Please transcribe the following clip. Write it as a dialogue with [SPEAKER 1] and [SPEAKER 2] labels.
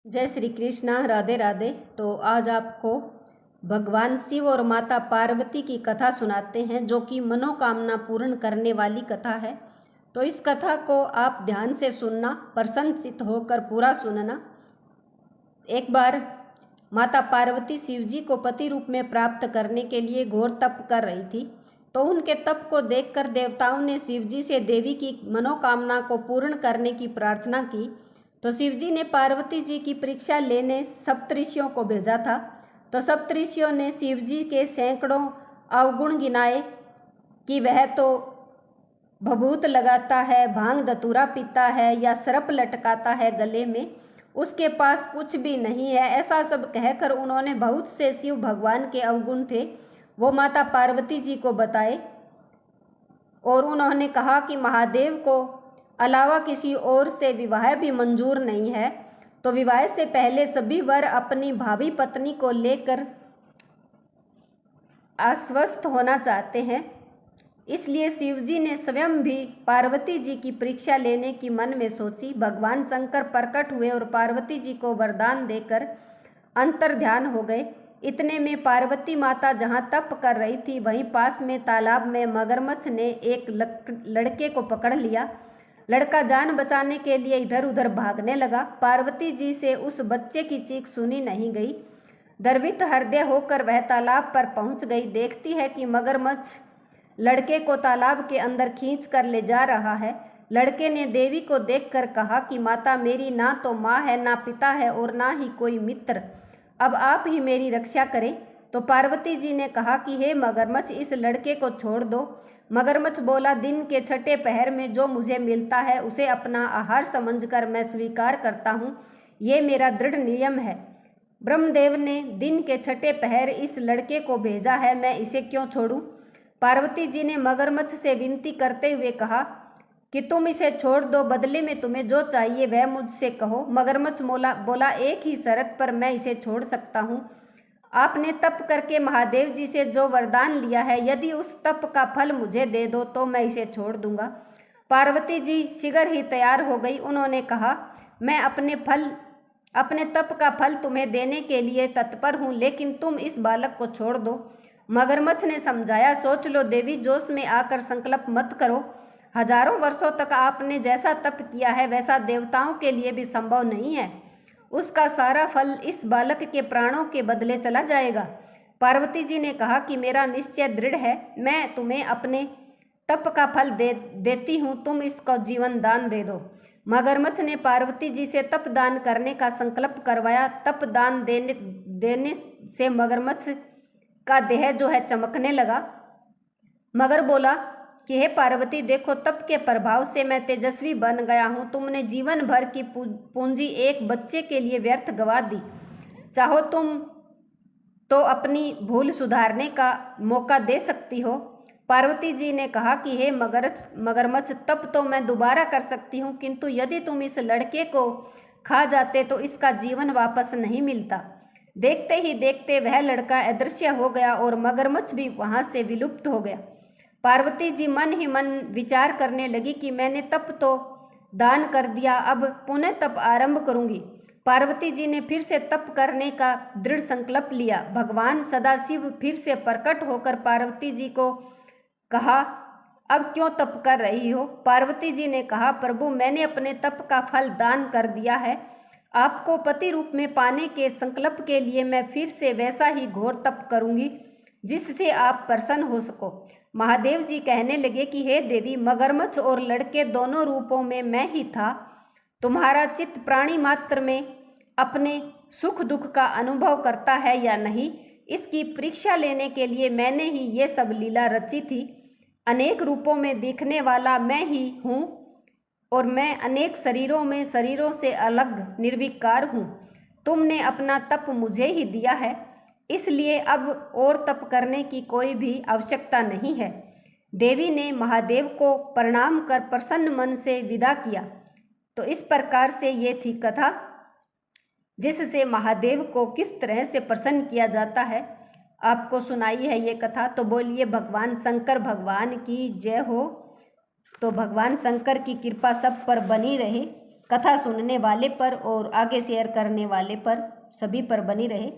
[SPEAKER 1] जय श्री कृष्णा। राधे राधे। तो आज आपको भगवान शिव और माता पार्वती की कथा सुनाते हैं, जो कि मनोकामना पूर्ण करने वाली कथा है। तो इस कथा को आप ध्यान से सुनना, प्रसन्नचित्त होकर पूरा सुनना। एक बार माता पार्वती शिवजी को पति रूप में प्राप्त करने के लिए घोर तप कर रही थी। तो उनके तप को देखकर देवताओं ने शिवजी से देवी की मनोकामना को पूर्ण करने की प्रार्थना की। तो शिवजी ने पार्वती जी की परीक्षा लेने सप्तऋषियों को भेजा था। तो सप्तऋषियों ने शिवजी के सैकड़ों अवगुण गिनाए कि वह तो भभूत लगाता है, भांग धतूरा पीता है या सर्प लटकाता है गले में, उसके पास कुछ भी नहीं है। ऐसा सब कहकर उन्होंने बहुत से शिव भगवान के अवगुण थे वो माता पार्वती जी को बताए। और उन्होंने कहा कि महादेव को अलावा किसी और से विवाह भी मंजूर नहीं है। तो विवाह से पहले सभी वर अपनी भावी पत्नी को लेकर आश्वस्त होना चाहते हैं। इसलिए शिवजी ने स्वयं भी पार्वती जी की परीक्षा लेने की मन में सोची। भगवान शंकर प्रकट हुए और पार्वती जी को वरदान देकर अंतर्ध्यान हो गए। इतने में पार्वती माता जहाँ तप कर रही थी, वहीं पास में तालाब में मगरमच्छ ने एक लड़के को पकड़ लिया। लड़का जान बचाने के लिए इधर उधर भागने लगा। पार्वती जी से उस बच्चे की चीख सुनी नहीं गई। द्रवित हृदय होकर वह तालाब पर पहुंच गई। देखती है कि मगरमच्छ लड़के को तालाब के अंदर खींच कर ले जा रहा है। लड़के ने देवी को देखकर कहा कि माता, मेरी ना तो माँ है, ना पिता है और ना ही कोई मित्र, अब आप ही मेरी रक्षा करें। तो पार्वती जी ने कहा कि हे मगरमच्छ, इस लड़के को छोड़ दो। मगरमच्छ बोला, दिन के छठे पहर में जो मुझे मिलता है उसे अपना आहार समझकर मैं स्वीकार करता हूँ, ये मेरा दृढ़ नियम है। ब्रह्मदेव ने दिन के छठे पहर इस लड़के को भेजा है, मैं इसे क्यों छोड़ूं? पार्वती जी ने मगरमच्छ से विनती करते हुए कहा कि तुम इसे छोड़ दो, बदले में तुम्हें जो चाहिए वह मुझसे कहो। मगरमच्छ बोला, एक ही शर्त पर मैं इसे छोड़ सकता हूँ। आपने तप करके महादेव जी से जो वरदान लिया है, यदि उस तप का फल मुझे दे दो तो मैं इसे छोड़ दूंगा। पार्वती जी शीघ्र ही तैयार हो गई। उन्होंने कहा, मैं अपने तप का फल तुम्हें देने के लिए तत्पर हूँ, लेकिन तुम इस बालक को छोड़ दो। मगरमच्छ ने समझाया, सोच लो देवी, जोश में आकर संकल्प मत करो। हजारों वर्षों तक आपने जैसा तप किया है वैसा देवताओं के लिए भी संभव नहीं है। उसका सारा फल इस बालक के प्राणों के बदले चला जाएगा। पार्वती जी ने कहा कि मेरा निश्चय दृढ़ है, मैं तुम्हें अपने तप का फल देती हूँ, तुम इसको जीवन दान दे दो। मगरमच्छ ने पार्वती जी से तप दान करने का संकल्प करवाया। तप दान देने से मगरमच्छ का देह जो है चमकने लगा। मगर बोला कि हे पार्वती, देखो तप के प्रभाव से मैं तेजस्वी बन गया हूँ। तुमने जीवन भर की पूंजी एक बच्चे के लिए व्यर्थ गवा दी। चाहो तुम तो अपनी भूल सुधारने का मौका दे सकती हो। पार्वती जी ने कहा कि हे मगरमच्छ, तप तो मैं दोबारा कर सकती हूँ, किंतु यदि तुम इस लड़के को खा जाते तो इसका जीवन वापस नहीं मिलता। देखते ही देखते वह लड़का अदृश्य हो गया और मगरमच्छ भी वहां से विलुप्त हो गया। पार्वती जी मन ही मन विचार करने लगी कि मैंने तप तो दान कर दिया, अब पुनः तप आरंभ करूंगी। पार्वती जी ने फिर से तप करने का दृढ़ संकल्प लिया। भगवान सदाशिव फिर से प्रकट होकर पार्वती जी को कहा, अब क्यों तप कर रही हो? पार्वती जी ने कहा, प्रभु, मैंने अपने तप का फल दान कर दिया है। आपको पति रूप में पाने के संकल्प के लिए मैं फिर से वैसा ही घोर तप करूंगी जिससे आप प्रसन्न हो सको। महादेव जी कहने लगे कि हे देवी, मगरमच्छ और लड़के दोनों रूपों में मैं ही था। तुम्हारा चित्त प्राणी मात्र में अपने सुख दुख का अनुभव करता है या नहीं, इसकी परीक्षा लेने के लिए मैंने ही ये सब लीला रची थी। अनेक रूपों में दिखने वाला मैं ही हूँ और मैं अनेक शरीरों से अलग निर्विकार हूँ। तुमने अपना तप मुझे ही दिया है, इसलिए अब और तप करने की कोई भी आवश्यकता नहीं है। देवी ने महादेव को प्रणाम कर प्रसन्न मन से विदा किया। तो इस प्रकार से ये थी कथा, जिससे महादेव को किस तरह से प्रसन्न किया जाता है, आपको सुनाई है ये कथा। तो बोलिए भगवान शंकर भगवान की जय हो। तो भगवान शंकर की कृपा सब पर बनी रहे। कथा सुनने वाले पर और आगे शेयर करने वाले पर, सभी पर बनी रहे।